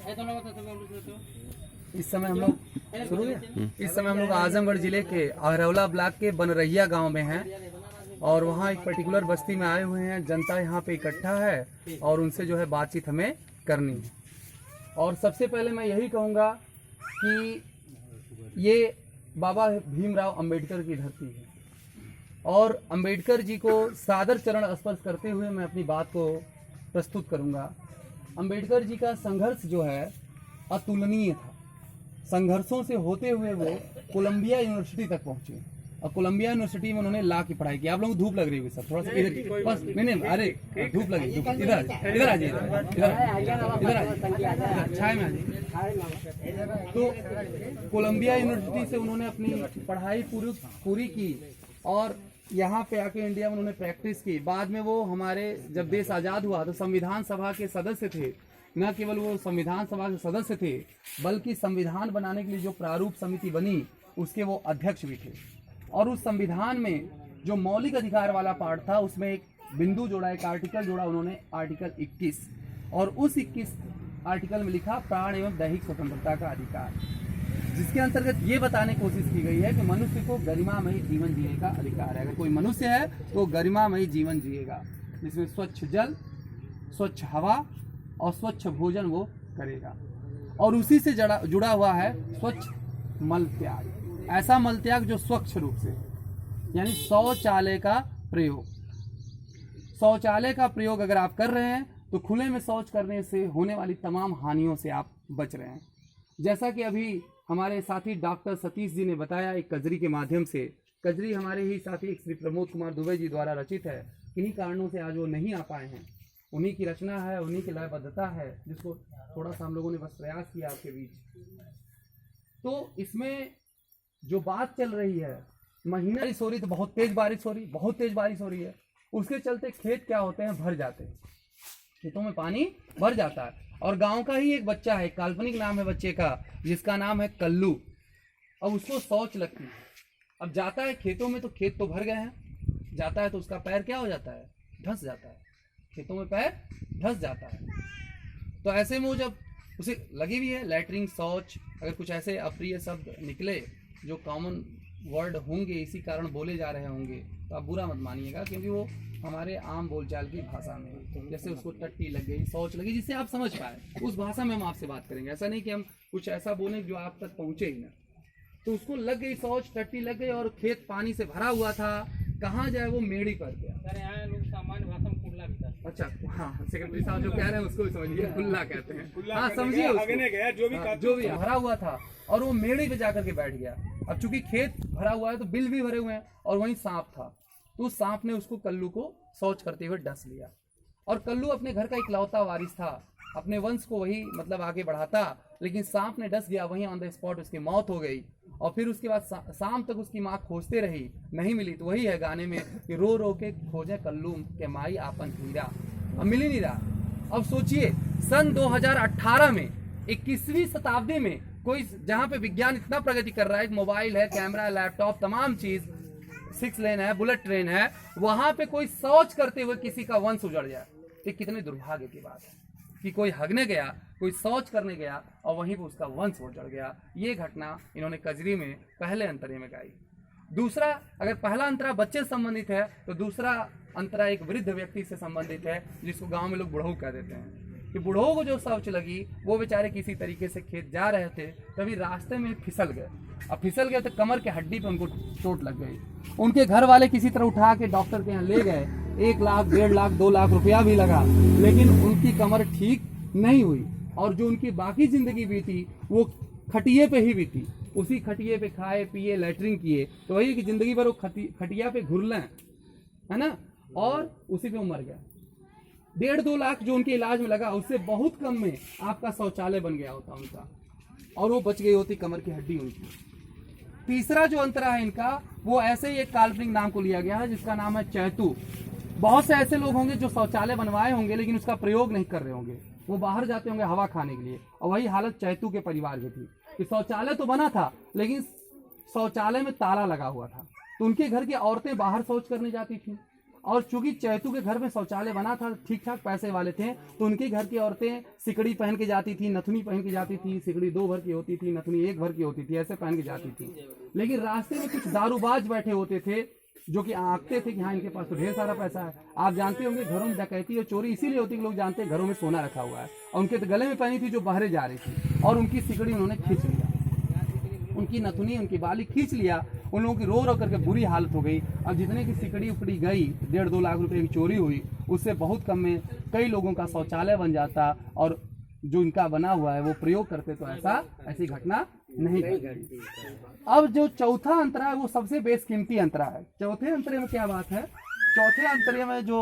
इस समय हम लोग शुरू है। इस समय हम लोग आजमगढ़ जिले के अहरौला ब्लॉक के बनरहिया गांव में हैं और वहाँ एक पर्टिकुलर बस्ती में आए हुए हैं। जनता यहाँ पे इकट्ठा है और उनसे जो है बातचीत हमें करनी है। और सबसे पहले मैं यही कहूँगा कि ये बाबा भीमराव अंबेडकर की धरती है और अंबेडकर जी को सादर चरण स्पर्श करते हुए मैं अपनी बात को प्रस्तुत करूँगा। अंबेडकर जी का संघर्ष जो है अतुलनीय था। संघर्षों से होते हुए वो कोलंबिया यूनिवर्सिटी तक पहुंचे और कोलंबिया यूनिवर्सिटी में उन्होंने लॉ की पढ़ाई की। आप लोगों को धूप लग रही है सर, थोड़ा सा इधर बस नहीं अरे धूप लगी, इधर आ जाइए, इधर आ जाइए, छाया में आ जाइए। तो कोलंबिया यूनिवर्सिटी से उन्होंने अपनी पढ़ाई पूरी की और यहाँ पे आके इंडिया में उन्होंने प्रैक्टिस की। बाद में वो हमारे जब देश आज़ाद हुआ तो संविधान सभा के सदस्य थे। न केवल वो संविधान सभा के सदस्य थे बल्कि संविधान बनाने के लिए जो प्रारूप समिति बनी उसके वो अध्यक्ष भी थे। और उस संविधान में जो मौलिक अधिकार वाला पार्ट था उसमें एक बिंदु जोड़ा, एक आर्टिकल जोड़ा उन्होंने, आर्टिकल 21। और उस 21 आर्टिकल में लिखा प्राण एवं दैहिक स्वतंत्रता का अधिकार, जिसके अंतर्गत ये बताने की कोशिश की गई है कि मनुष्य को गरिमामयी जीवन जीने का अधिकार है। अगर कोई मनुष्य है तो गरिमामयी जीवन जिएगा, जिसमें स्वच्छ जल, स्वच्छ हवा और स्वच्छ भोजन वो करेगा। और उसी से जुड़ा हुआ है स्वच्छ मल त्याग, ऐसा मल त्याग जो स्वच्छ रूप से, यानी शौचालय का प्रयोग। शौचालय का प्रयोग अगर आप कर रहे हैं तो खुले में शौच करने से होने वाली तमाम हानियों से आप बच रहे हैं। जैसा कि अभी हमारे साथी डॉक्टर सतीश जी ने बताया एक कजरी के माध्यम से। कजरी हमारे ही साथी श्री प्रमोद कुमार दुबे जी द्वारा रचित है। किन्हीं कारणों से आज वो नहीं आ पाए हैं। उन्हीं की रचना है, उन्हीं की लयबद्धता है, जिसको थोड़ा सा हम लोगों ने बस प्रयास किया आपके बीच। तो इसमें जो बात चल रही है, महीना बारिश हो रही तो बहुत तेज बारिश हो रही है। उसके चलते खेत क्या होते हैं, भर जाते हैं, खेतों में पानी भर जाता है। और गांव का ही एक बच्चा है, काल्पनिक नाम है बच्चे का, जिसका नाम है कल्लू। अब उसको शौच लगती है। अब जाता है खेतों में तो खेत तो भर गए हैं, जाता है तो उसका पैर क्या हो जाता है, धंस जाता है, खेतों में पैर धंस जाता है। तो ऐसे में वो जब उसे लगी हुई है लैटरिन, शौच, अगर कुछ ऐसे अप्रिय शब्द निकले जो कॉमन वर्ड होंगे इसी कारण बोले जा रहे होंगे तो आप बुरा मत मानिएगा, क्योंकि वो हमारे आम बोलचाल की भाषा में, जैसे उसको टट्टी लग गई, शौच लगी, जिससे आप समझ पाए उस भाषा में हम आपसे बात करेंगे। ऐसा नहीं कि हम कुछ ऐसा बोलें जो आप तक पहुँचे ही ना। तो उसको लग गई शौच, टट्टी लग गई और खेत पानी से भरा हुआ था। कहाँ जाए वो मेड़ी पर गया। अच्छा हाँ, सेक्रेटरी साहब जो कह रहे हैं उसको भी समझिए, खुल्ला कहते हैं। हाँ समझिए, जो भी भरा हुआ था और वो मेड़ी पे जाकर के बैठ गया। अब चूंकि खेत भरा हुआ है तो बिल भी भरे हुए हैं और वहीं सांप था, तो उस सांप ने उसको कल्लू को शौच करते हुए डस लिया। और कल्लू अपने घर का इकलौता वारिस था, अपने वंश को वही मतलब आगे बढ़ाता, लेकिन सांप ने डस गया, वहीं ऑन द स्पॉट उसकी मौत हो गई। और फिर उसके बाद शाम तक उसकी माँ खोजते रही, नहीं मिली। तो वही है गाने में कि रो रो के खोजे कल्लू के माई आपन हीरा, अब मिल ही नहीं रहा। अब सोचिए सन 2018 में 21वीं शताब्दी में कोई, जहाँ पे विज्ञान इतना प्रगति कर रहा है, मोबाइल है, कैमरा, लैपटॉप, तमाम चीज, 6 लेन है, बुलेट ट्रेन है, वहां पे कोई शौच करते हुए किसी का वंश उजड़ जाए, ये कितने दुर्भाग्य की बात है कि कोई हगने गया, कोई शौच करने गया और वहीं पर उसका वंश उजड़ गया। ये घटना इन्होंने कजरी में पहले अंतरे में गाई। दूसरा, अगर पहला अंतरा बच्चे से संबंधित है तो दूसरा अंतरा एक वृद्ध व्यक्ति से संबंधित है, जिसको गांव में लोग बुढ़ऊ कह देते हैं। कि बुढ़ऊ को जो शौच लगी, वो बेचारे किसी तरीके से खेत जा रहे थे, तभी रास्ते में फिसल गए। अब फिसल गए तो कमर के हड्डी पे उनको चोट लग गई। उनके घर वाले किसी तरह उठा के डॉक्टर के यहाँ ले गए, 1 लाख, 1.5 लाख, 2 लाख रुपया भी लगा, लेकिन उनकी कमर ठीक नहीं हुई। और जो उनकी बाकी जिंदगी बीती वो खटिए पे ही बीती, उसी खटिए पे खाए पिए, लैटरिन किए। तो वही कि जिंदगी भर वो खटिया पे घुरलें, है ना, और उसी पे वो मर गया। 1.5-2 लाख जो उनके इलाज में लगा, उससे बहुत कम में आपका शौचालय बन गया होता उनका, और वो बच गई होती कमर की हड्डी उनकी। तीसरा जो अंतरा है इनका, वो ऐसे ही एक काल्पनिक नाम को लिया गया है जिसका नाम है चैतू। बहुत से ऐसे लोग होंगे जो शौचालय बनवाए होंगे लेकिन उसका प्रयोग नहीं कर रहे होंगे, वो बाहर जाते होंगे हवा खाने के लिए। और वही हालत चैतू के परिवार की थी कि शौचालय तो बना था लेकिन शौचालय में ताला लगा हुआ था, तो उनके घर की औरतें बाहर शौच करने जाती थी। और चूंकि चैतू के घर में शौचालय बना था, ठीक ठाक पैसे वाले थे, तो उनके घर की औरतें सिकड़ी पहन के जाती थी, नथुनी पहन के जाती थी। सिकड़ी 2 भर की होती थी, नथुनी 1 भर की होती थी, ऐसे पहन के जाती थी। लेकिन रास्ते में कुछ दारूबाज बैठे होते थे जो कि आंकते थे कि हाँ इनके पास तो ढेर सारा पैसा है। आप जानते होंगे घरों में डकैती और चोरी इसीलिए होती है कि लोग जानते हैं घरों में सोना रखा हुआ है, और उनके तो गले में पहनी थी जो बाहर जा रही थी, और उनकी सिकड़ी उन्होंने खींच लिया, उनकी नथुनी उनकी बाली खींच लिया। उन लोगों की रो रो करके बुरी हालत हो गई। और जितने की सिकड़ी उपड़ी गई, 1.5-2 लाख रुपए की चोरी हुई, उससे बहुत कम में कई लोगों का शौचालय बन जाता, और जो इनका बना हुआ है वो प्रयोग करते तो ऐसी घटना नहीं घटती। अब जो चौथा अंतरा है वो सबसे बेशकीमती अंतरा है। चौथे अंतरे में क्या बात है? चौथे अंतरे में जो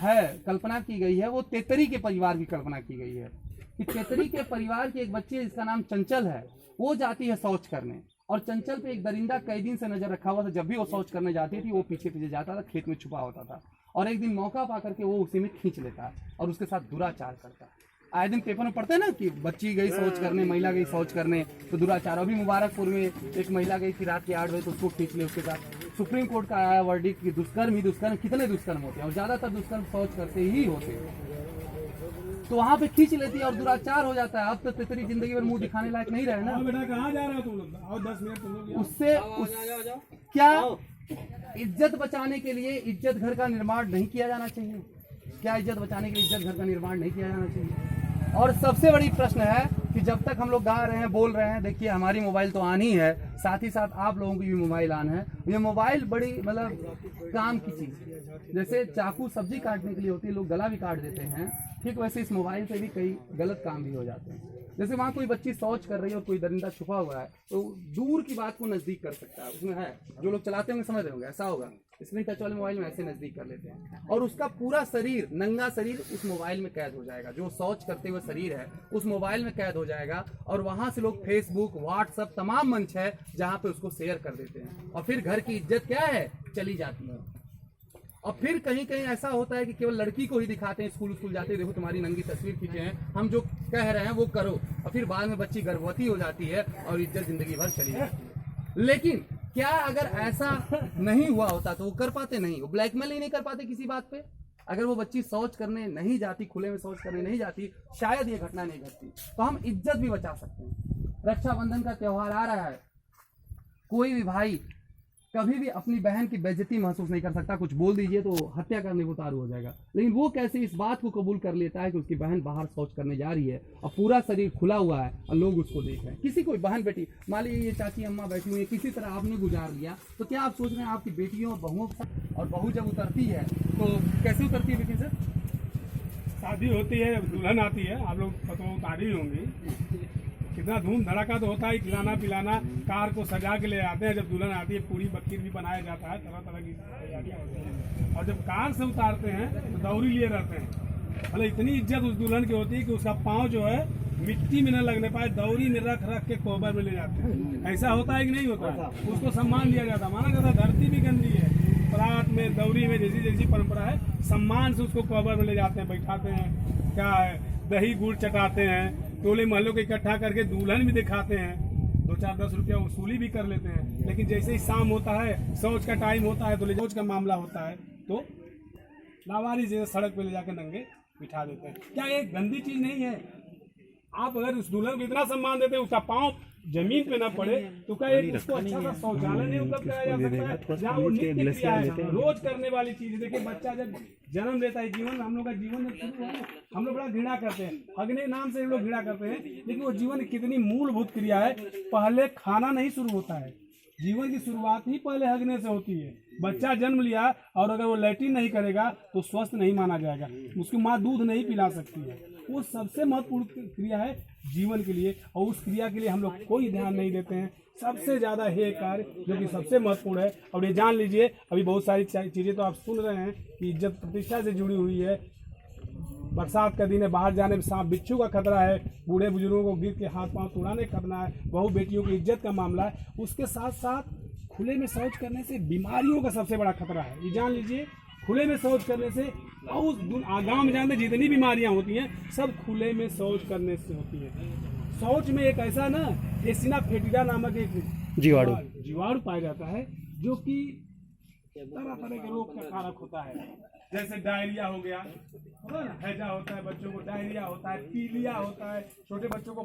है कल्पना की गई है वो तेतरी के परिवार की कल्पना की गई है कि तेतरी के परिवार की एक बच्ची जिसका नाम चंचल है, वो जाती है शौच करने, और चंचल पे एक दरिंदा कई दिन से नजर रखा हुआ था। जब भी वो शौच करने जाती थी वो पीछे पीछे जाता था, खेत में छुपा होता था, और एक दिन मौका पा करके वो उसी में खींच लेता और उसके साथ दुराचार करता। आए दिन पेपर में पढ़ते हैं ना कि बच्ची गई शौच करने, महिला गई शौच करने तो दुराचार। अभी मुबारकपुर में एक महिला गई थी रात के 8 बजे तो उसको खींच ले उसके साथ। सुप्रीम कोर्ट का आया वर्डिक्ट कि दुष्कर्म ही दुष्कर्म, कितने दुष्कर्म होते हैं और ज्यादातर दुष्कर्म शौच करते ही होते हैं, तो वहाँ पे खींच लेती है और दुराचार हो जाता है। अब तो तेतरी जिंदगी भर मुंह दिखाने लायक नहीं रहे ना। बेटा कहाँ जा रहे हो तुम लोग? आओ 10 मिनट तुम लोग। उससे क्या इज्जत बचाने के लिए इज्जत घर का निर्माण नहीं किया जाना चाहिए? क्या इज्जत बचाने के लिए इज्जत घर का निर्माण नहीं किया जाना चाहिए? और सबसे बड़ी प्रश्न है कि जब तक हम लोग गा रहे हैं, बोल रहे हैं, देखिए हमारी मोबाइल तो ऑन ही है, साथ ही साथ आप लोगों की भी मोबाइल ऑन है। ये मोबाइल बड़ी मतलब काम की चीज़ है। जैसे चाकू सब्जी काटने के लिए होती है, लोग गला भी काट देते हैं, ठीक वैसे इस मोबाइल से भी कई गलत काम भी हो जाते हैं। जैसे वहाँ कोई बच्ची शौच कर रही है और कोई दरिंदा छुपा हुआ है तो दूर की बात को नज़दीक कर सकता है, उसमें है। जो लोग चलाते होंगे समझ रहे होंगे, ऐसा होगा। स्क्रीन टच वाले मोबाइल में ऐसे नज़दीक कर लेते हैं और उसका पूरा शरीर, नंगा शरीर उस मोबाइल में कैद हो जाएगा। जो शौच करते हुए शरीर है उस मोबाइल में कैद हो जाएगा, और वहाँ से लोग फेसबुक, व्हाट्सएप तमाम मंच है जहाँ पे उसको शेयर कर देते हैं, और फिर घर की इज्जत क्या है चली जाती है। और फिर कहीं कहीं ऐसा होता है कि केवल लड़की को ही दिखाते हैं, स्कूल जाते हैं, देखो तुम्हारी नंगी तस्वीर खींचे हैं, हम जो कह रहे हैं वो करो, और फिर बाद में बच्ची गर्भवती हो जाती है और इज्जत जिंदगी भर चली जाती है। लेकिन क्या अगर ऐसा नहीं हुआ होता तो वो कर पाते? नहीं, वो ब्लैकमेल ही नहीं कर पाते किसी बात पे। अगर वो बच्ची शौच करने नहीं जाती, खुले में शौच करने नहीं जाती, शायद ये घटना नहीं घटती। तो हम इज्जत भी बचा सकते हैं। रक्षाबंधन का त्योहार आ रहा है, कोई भी भाई कभी भी अपनी बहन की बेइज्जती महसूस नहीं कर सकता। कुछ बोल दीजिए तो हत्या करने को उतारू हो जाएगा, लेकिन वो कैसे इस बात को कबूल कर लेता है कि उसकी बहन बाहर शौच करने जा रही है और पूरा शरीर खुला हुआ है और लोग उसको देख रहे हैं। किसी कोई बहन बेटी, मान लीजिए ये चाची अम्मा बैठी हुई है, किसी तरह आपने गुजार लिया, तो क्या आप सोच रहे हैं आपकी बेटियों और बहुओं के साथ? और बहू जब उतरती है तो कैसे उतरती है? लेकिन सर शादी होती है, दुल्हन आती है, आप लोग पता उतारी होंगी, कितना धूम धड़ाका तो होता है, खिलाना पिलाना, कार को सजा के ले आते हैं। जब दुल्हन आती है पूरी बकरीद भी बनाया जाता है, तरह तरह की तैयारियां होती हैं। और जब कार से उतारते हैं तो दौरी लिए रहते हैं। मतलब इतनी इज्जत उस दुल्हन की होती है कि उसका पाँव जो है मिट्टी में न लगने पाए, दौरी में रख रख के कोबर में ले जाते हैं। ऐसा होता है कि नहीं होता है? उसको सम्मान दिया जाता है, माना जाता है धरती भी गंदी है, परात में दौरी में जैसी जैसी परंपरा है, सम्मान से उसको कोबर में ले जाते हैं, बैठाते हैं, क्या है दही गुड़ चटाते हैं, टोले महलों को इकट्ठा करके दुल्हन भी दिखाते हैं, 2-4-10 रुपया वसूली भी कर लेते हैं। लेकिन जैसे ही शाम होता है, शौच का टाइम होता है, तो शौच का मामला होता है तो लावारिस जैसे सड़क पे ले जाकर नंगे बिठा देते हैं। क्या ये गंदी चीज नहीं है? आप अगर उस दुल्हन को इतना सम्मान देते हैं, उसका पाँव जमीन पे ना पड़े, तो क्या एक उसको अच्छा सा शौचालय नहीं उपलब्ध कराया जा सकता है? जहाँ वो नित्य क्रिया है, रोज करने वाली चीज है। देखिए बच्चा जब जन्म लेता है, जीवन हम लोग का जीवन शुरू हुआ है, हम लोग बड़ा घृणा करते हैं, हगने नाम से हम लोग घृणा करते हैं, लेकिन वो जीवन की कितनी मूलभूत क्रिया है। पहले खाना नहीं शुरू होता है, जीवन की शुरुआत ही पहले हगने से होती है। बच्चा जन्म लिया और अगर वो लैट्रिन नहीं करेगा तो स्वस्थ नहीं माना जाएगा, उसकी माँ दूध नहीं पिला सकती है। वो सबसे महत्वपूर्ण क्रिया है जीवन के लिए, और उस क्रिया के लिए हम लोग कोई ध्यान नहीं देते हैं। सबसे ज़्यादा है कार्य जो कि सबसे महत्वपूर्ण है। और ये जान लीजिए, अभी बहुत सारी चीज़ें तो आप सुन रहे हैं कि इज्जत प्रतिष्ठा से जुड़ी हुई है। बरसात का दिन है, बाहर जाने में सांप बिच्छू का खतरा है, बूढ़े बुजुर्गों को गिर के हाथ पांव तोड़ाने का खतरा है, बहू बेटियों की इज्जत का मामला है। उसके साथ साथ खुले में शौच करने से बीमारियों का सबसे बड़ा खतरा है। ये जान लीजिए, खुले में शौच करने से बहुत गाँव में जानते जितनी बीमारियां होती हैं सब खुले में शौच करने से होती है। शौच में एक ऐसा ना एसिना फेटिडा नामक एक जीवाणु पाया जाता है, जो कि तरह तरह के रोग का कारक होता है। जैसे डायरिया हो गया, होता है ना, हैजा होता है बच्चों को, डायरिया होता है, पीलिया होता है, छोटे बच्चों को